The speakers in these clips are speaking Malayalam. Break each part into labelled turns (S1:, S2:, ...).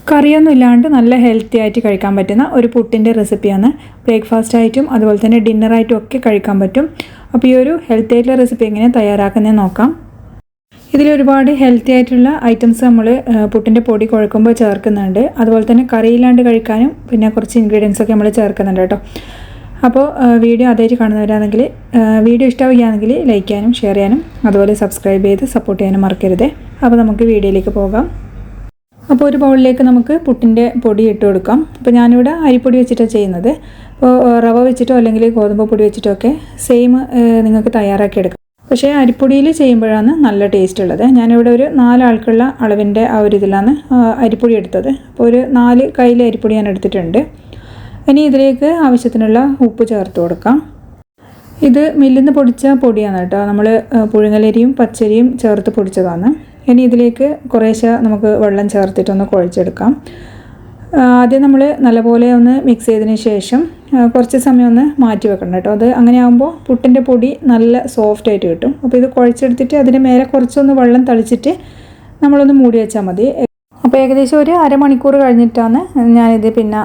S1: കറിയൊന്നും ഇല്ലാണ്ട് നല്ല ഹെൽത്തി ആയിട്ട് കഴിക്കാൻ പറ്റുന്ന ഒരു പുട്ടിൻ്റെ റെസിപ്പിയാണ്. ബ്രേക്ക്ഫാസ്റ്റ് ആയിട്ടും അതുപോലെ തന്നെ ഡിന്നറായിട്ടും ഒക്കെ കഴിക്കാൻ പറ്റും. അപ്പോൾ ഈ ഒരു ഹെൽത്തി ആയിട്ടുള്ള റെസിപ്പി എങ്ങനെ തയ്യാറാക്കുന്നതെന്ന് നോക്കാം. ഇതിൽ ഒരുപാട് ഹെൽത്തി ആയിട്ടുള്ള ഐറ്റംസ് നമ്മൾ പുട്ടിൻ്റെ പൊടി കുഴക്കുമ്പോൾ ചേർക്കുന്നുണ്ട്. അതുപോലെ തന്നെ കറിയില്ലാണ്ട് കഴിക്കാനും പിന്നെ കുറച്ച് ഇൻഗ്രീഡിയൻസ് ഒക്കെ നമ്മൾ ചേർക്കുന്നുണ്ട് കേട്ടോ. അപ്പോൾ വീഡിയോ ആദ്യമായിട്ട് കാണുന്നവരാണെങ്കിൽ വീഡിയോ ഇഷ്ടമാവുകയാണെങ്കിൽ ലൈക്ക് ചെയ്യാനും ഷെയർ ചെയ്യാനും അതുപോലെ സബ്സ്ക്രൈബ് ചെയ്ത് സപ്പോർട്ട് ചെയ്യാനും മറക്കരുത്. അപ്പോൾ നമുക്ക് വീഡിയോയിലേക്ക് പോകാം. അപ്പോൾ ഒരു ബൗളിലേക്ക് നമുക്ക് പുട്ടിൻ്റെ പൊടി ഇട്ട് കൊടുക്കാം. അപ്പോൾ ഞാനിവിടെ അരിപ്പൊടി വെച്ചിട്ടാണ് ചെയ്യുന്നത്. അപ്പോൾ റവ വെച്ചിട്ടോ അല്ലെങ്കിൽ ഗോതമ്പ് പൊടി വെച്ചിട്ടോ ഒക്കെ സെയിം നിങ്ങൾക്ക് തയ്യാറാക്കി എടുക്കാം. പക്ഷേ അരിപ്പൊടിയിൽ ചെയ്യുമ്പോഴാണ് നല്ല ടേസ്റ്റ് ഉള്ളത്. ഞാനിവിടെ ഒരു 4 ആൾക്കുള്ള അളവിൻ്റെ ആ ഒരു ഇതിലാണ് അരിപ്പൊടി എടുത്തത്. അപ്പോൾ ഒരു 4 കയ്യിൽ അരിപ്പൊടി ഞാൻ എടുത്തിട്ടുണ്ട്. ഇനി ഇതിലേക്ക് ആവശ്യത്തിനുള്ള ഉപ്പ് ചേർത്ത് കൊടുക്കാം. ഇത് മില്ലിൽ നിന്ന് പൊടിച്ച പൊടിയാണ് കേട്ടോ. നമ്മൾ പുഴുങ്ങലരിയും പച്ചരിയും ചേർത്ത് പൊടിച്ചതാണ്. ഇനി ഇതിലേക്ക് കുറേശ്ശെ നമുക്ക് വെള്ളം ചേർത്തിട്ടൊന്ന് കുഴച്ചെടുക്കാം. ആദ്യം നമ്മൾ നല്ലപോലെ ഒന്ന് മിക്സ് ചെയ്തതിന് ശേഷം കുറച്ച് സമയം ഒന്ന് മാറ്റി വെക്കണം കേട്ടോ. അത് അങ്ങനെ ആകുമ്പോൾ പുട്ടിൻ്റെ പൊടി നല്ല സോഫ്റ്റ് ആയിട്ട് കിട്ടും. അപ്പോൾ ഇത് കുഴച്ചെടുത്തിട്ട് അതിന് മേലെ കുറച്ചൊന്ന് വെള്ളം തളിച്ചിട്ട് നമ്മളൊന്ന് മൂടി വെച്ചാൽ മതി. അപ്പോൾ ഏകദേശം ഒരു അരമണിക്കൂർ കഴിഞ്ഞിട്ടാണ് ഞാനിത് പിന്നെ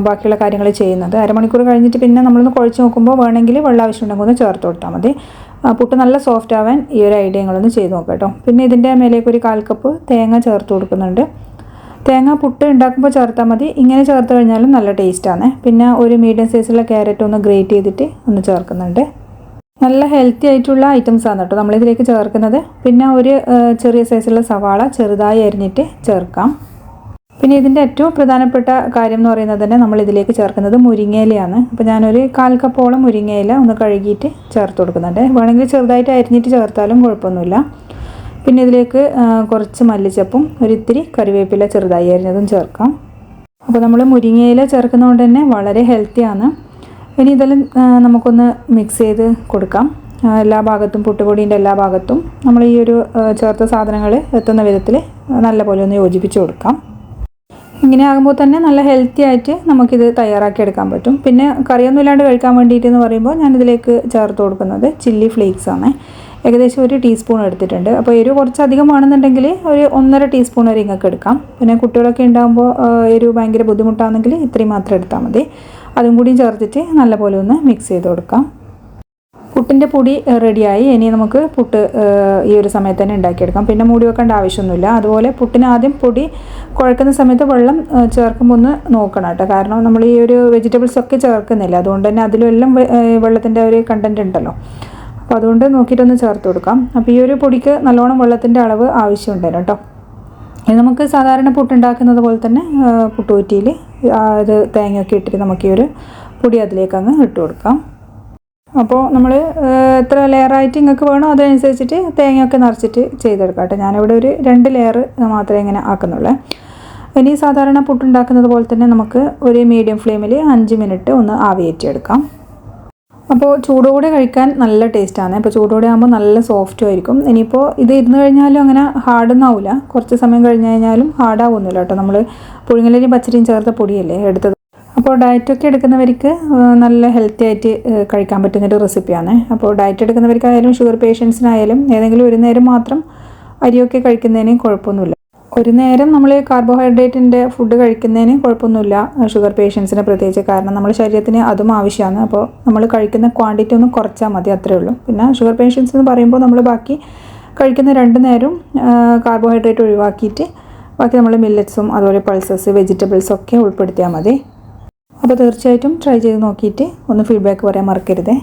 S1: ബാക്കിയുള്ള കാര്യങ്ങൾ ചെയ്യുന്നത്. അരമണിക്കൂർ കഴിഞ്ഞിട്ട് പിന്നെ നമ്മളൊന്ന് കുഴച്ച് നോക്കുമ്പോൾ വേണമെങ്കിൽ വെള്ളം ആവശ്യമുണ്ടെങ്കിൽ ഒന്ന് ചേർത്ത് കൊടുത്താൽ മതി. പുട്ട് നല്ല സോഫ്റ്റ് ആവാൻ ഈ ഒരു ഐഡിയകളൊന്ന് ചെയ്ത് നോക്കാം കേട്ടോ. പിന്നെ ഇതിൻ്റെ മേലേക്ക് ഒരു 1/4 കപ്പ് തേങ്ങ ചേർത്ത് കൊടുക്കുന്നുണ്ട്. തേങ്ങ പുട്ട് ഉണ്ടാക്കുമ്പോൾ ചേർത്താൽ മതി. ഇങ്ങനെ ചേർത്ത് കഴിഞ്ഞാലും നല്ല ടേസ്റ്റാണ്. പിന്നെ ഒരു മീഡിയം സൈസുള്ള ക്യാരറ്റ് ഒന്ന് ഗ്രേറ്റ് ചെയ്തിട്ട് ഒന്ന് ചേർക്കുന്നുണ്ട്. നല്ല ഹെൽത്തി ആയിട്ടുള്ള ഐറ്റംസാണ് കേട്ടോ നമ്മളിതിലേക്ക് ചേർക്കുന്നത്. പിന്നെ ഒരു ചെറിയ സൈസുള്ള സവാള ചെറുതായി അരിഞ്ഞിട്ട് ചേർക്കാം. പിന്നെ ഇതിൻ്റെ ഏറ്റവും പ്രധാനപ്പെട്ട കാര്യം എന്ന് പറയുന്നത് തന്നെ നമ്മൾ ഇതിലേക്ക് ചേർക്കുന്നത് മുരിങ്ങയിലയാണ്. അപ്പോൾ ഞാനൊരു 1/4 കപ്പോളം മുരിങ്ങയില ഒന്ന് കഴുകിയിട്ട് ചേർത്ത് കൊടുക്കുന്നുണ്ട്. വേണമെങ്കിൽ ചെറുതായിട്ട് അരിഞ്ഞിട്ട് ചേർത്താലും കുഴപ്പമൊന്നുമില്ല. പിന്നെ ഇതിലേക്ക് കുറച്ച് മല്ലിച്ചപ്പും ഒരിത്തിരി കറിവേപ്പില ചെറുതായി അരിഞ്ഞതും ചേർക്കാം. അപ്പോൾ നമ്മൾ മുരിങ്ങയില ചേർക്കുന്നതുകൊണ്ട് തന്നെ വളരെ ഹെൽത്തിയാണ്. ഇനി ഇതെല്ലാം നമുക്കൊന്ന് മിക്സ് ചെയ്ത് കൊടുക്കാം. എല്ലാ ഭാഗത്തും പുട്ടുപൊടീൻ്റെ എല്ലാ ഭാഗത്തും നമ്മൾ ഈ ഒരു ചേർത്ത സാധനങ്ങൾ എത്തുന്ന വിധത്തിൽ നല്ലപോലെ ഒന്ന് യോജിപ്പിച്ച് കൊടുക്കാം. ഇങ്ങനെ ആകുമ്പോൾ തന്നെ നല്ല ഹെൽത്തി ആയിട്ട് നമുക്കിത് തയ്യാറാക്കി എടുക്കാൻ പറ്റും. പിന്നെ കറിയൊന്നും ഇല്ലാണ്ട് കഴിക്കാൻ വേണ്ടിയിട്ട് എന്ന് പറയുമ്പോൾ ഞാനിതിലേക്ക് ചേർത്ത് കൊടുക്കുന്നത് ചില്ലി ഫ്ലേക്സ് ആണ്. ഏകദേശം 1 ടീസ്പൂൺ എടുത്തിട്ടുണ്ട്. അപ്പോൾ എരിവ് കുറച്ചധികം വേണമെന്നുണ്ടെങ്കിൽ ഒരു 1.5 ടീസ്പൂൺ വരെ ഇങ്ങക്ക് എടുക്കാം. പിന്നെ കുട്ടികളൊക്കെ ഉണ്ടാകുമ്പോൾ എരിവ് ഭയങ്കര ബുദ്ധിമുട്ടാണെങ്കിൽ ഇത്രയും മാത്രം എടുത്താൽ മതി. അതും കൂടി ചേർത്തിട്ട് നല്ലപോലെ ഒന്ന് മിക്സ് ചെയ്ത് കൊടുക്കാം. പുട്ടിൻ്റെ പൊടി റെഡിയായി. ഇനി നമുക്ക് പുട്ട് ഈ ഒരു സമയത്ത് തന്നെ ഉണ്ടാക്കിയെടുക്കാം. പിന്നെ മൂടി വെക്കേണ്ട ആവശ്യമൊന്നുമില്ല. അതുപോലെ പുട്ടിന് ആദ്യം പൊടി കുഴക്കുന്ന സമയത്ത് വെള്ളം ചേർക്കുമ്പോൾ ഒന്ന് നോക്കണം കേട്ടോ. കാരണം നമ്മൾ ഈ ഒരു വെജിറ്റബിൾസ് ഒക്കെ ചേർക്കുന്നില്ല. അതുകൊണ്ട് തന്നെ അതിലെല്ലാം വെള്ളത്തിൻ്റെ ഒരു കണ്ടൻറ്റ് ഉണ്ടല്ലോ. അപ്പോൾ അതുകൊണ്ട് നോക്കിയിട്ടൊന്ന് ചേർത്ത് കൊടുക്കാം. അപ്പോൾ ഈ ഒരു പൊടിക്ക് നല്ലോണം വെള്ളത്തിൻ്റെ അളവ് ആവശ്യമുണ്ടല്ലോ കേട്ടോ. ഇത് നമുക്ക് സാധാരണ പുട്ടുണ്ടാക്കുന്നത് പോലെ തന്നെ പുട്ടുകുറ്റിയിൽ അത് തേങ്ങയൊക്കെ ഇട്ടിട്ട് നമുക്ക് ഈ ഒരു പൊടി അതിലേക്ക് അങ്ങ് ഇട്ട് കൊടുക്കാം. അപ്പോൾ നമ്മൾ എത്ര ലെയറായിട്ട് നിങ്ങൾക്ക് വേണോ അതനുസരിച്ചിട്ട് തേങ്ങയൊക്കെ നിറച്ചിട്ട് ചെയ്തെടുക്കാം കേട്ടോ. ഞാനിവിടെ ഒരു 2 ലെയർ മാത്രമേ ഇങ്ങനെ ആക്കുന്നുള്ളൂ. ഇനി സാധാരണ പുട്ടുണ്ടാക്കുന്നത് പോലെ തന്നെ നമുക്ക് ഒരു മീഡിയം ഫ്ലെയിമിൽ 5 മിനിറ്റ് ഒന്ന് ആവിയേറ്റിയെടുക്കാം. അപ്പോൾ ചൂടോടെ കഴിക്കാൻ നല്ല ടേസ്റ്റാണ്. അപ്പോൾ ചൂടോടെ ആകുമ്പോൾ നല്ല സോഫ്റ്റും ആയിരിക്കും. ഇനിയിപ്പോൾ ഇത് ഇരുന്ന് കഴിഞ്ഞാലും അങ്ങനെ ഹാർഡൊന്നും ആവില്ല. കുറച്ച് സമയം കഴിഞ്ഞ് കഴിഞ്ഞാലും ഹാർഡാവുന്നില്ല കേട്ടോ. നമ്മൾ പുഴുങ്ങലരിയും പച്ചരിയും ചേർത്ത പൊടിയല്ലേ എടുത്തത്. അപ്പോൾ ഡയറ്റൊക്കെ എടുക്കുന്നവർക്ക് നല്ല ഹെൽത്തി ആയിട്ട് കഴിക്കാൻ പറ്റുന്നൊരു റെസിപ്പിയാണ്. അപ്പോൾ ഡയറ്റ് എടുക്കുന്നവർക്കായാലും ഷുഗർ പേഷ്യൻസിനായാലും ഏതെങ്കിലും ഒരു നേരം മാത്രം അരിയൊക്കെ കഴിക്കുന്നതിന് കുഴപ്പമൊന്നുമില്ല. ഒരു നേരം നമ്മൾ കാർബോഹൈഡ്രേറ്റിൻ്റെ ഫുഡ് കഴിക്കുന്നതിന് കുഴപ്പമൊന്നുമില്ല ഷുഗർ പേഷ്യൻസിന് പ്രത്യേകിച്ച്. കാരണം നമ്മുടെ ശരീരത്തിന് അതും ആവശ്യമാണ്. അപ്പോൾ നമ്മൾ കഴിക്കുന്ന ക്വാണ്ടിറ്റി ഒന്ന് കുറച്ചാൽ മതി, അത്രയേ ഉള്ളൂ. പിന്നെ ഷുഗർ പേഷ്യൻസ് എന്ന് പറയുമ്പോൾ നമ്മൾ ബാക്കി കഴിക്കുന്ന 2 നേരം കാർബോഹൈഡ്രേറ്റ് ഒഴിവാക്കിയിട്ട് ബാക്കി നമ്മൾ മില്ലറ്റ്സും അതുപോലെ പൾസസ് വെജിറ്റബിൾസും ഒക്കെ ഉൾപ്പെടുത്തിയാൽ മതി. അപ്പോൾ തീർച്ചയായിട്ടും ട്രൈ ചെയ്ത് നോക്കിയിട്ട് ഒന്ന് ഫീഡ്ബാക്ക് പറയാൻ മറക്കരുതേ.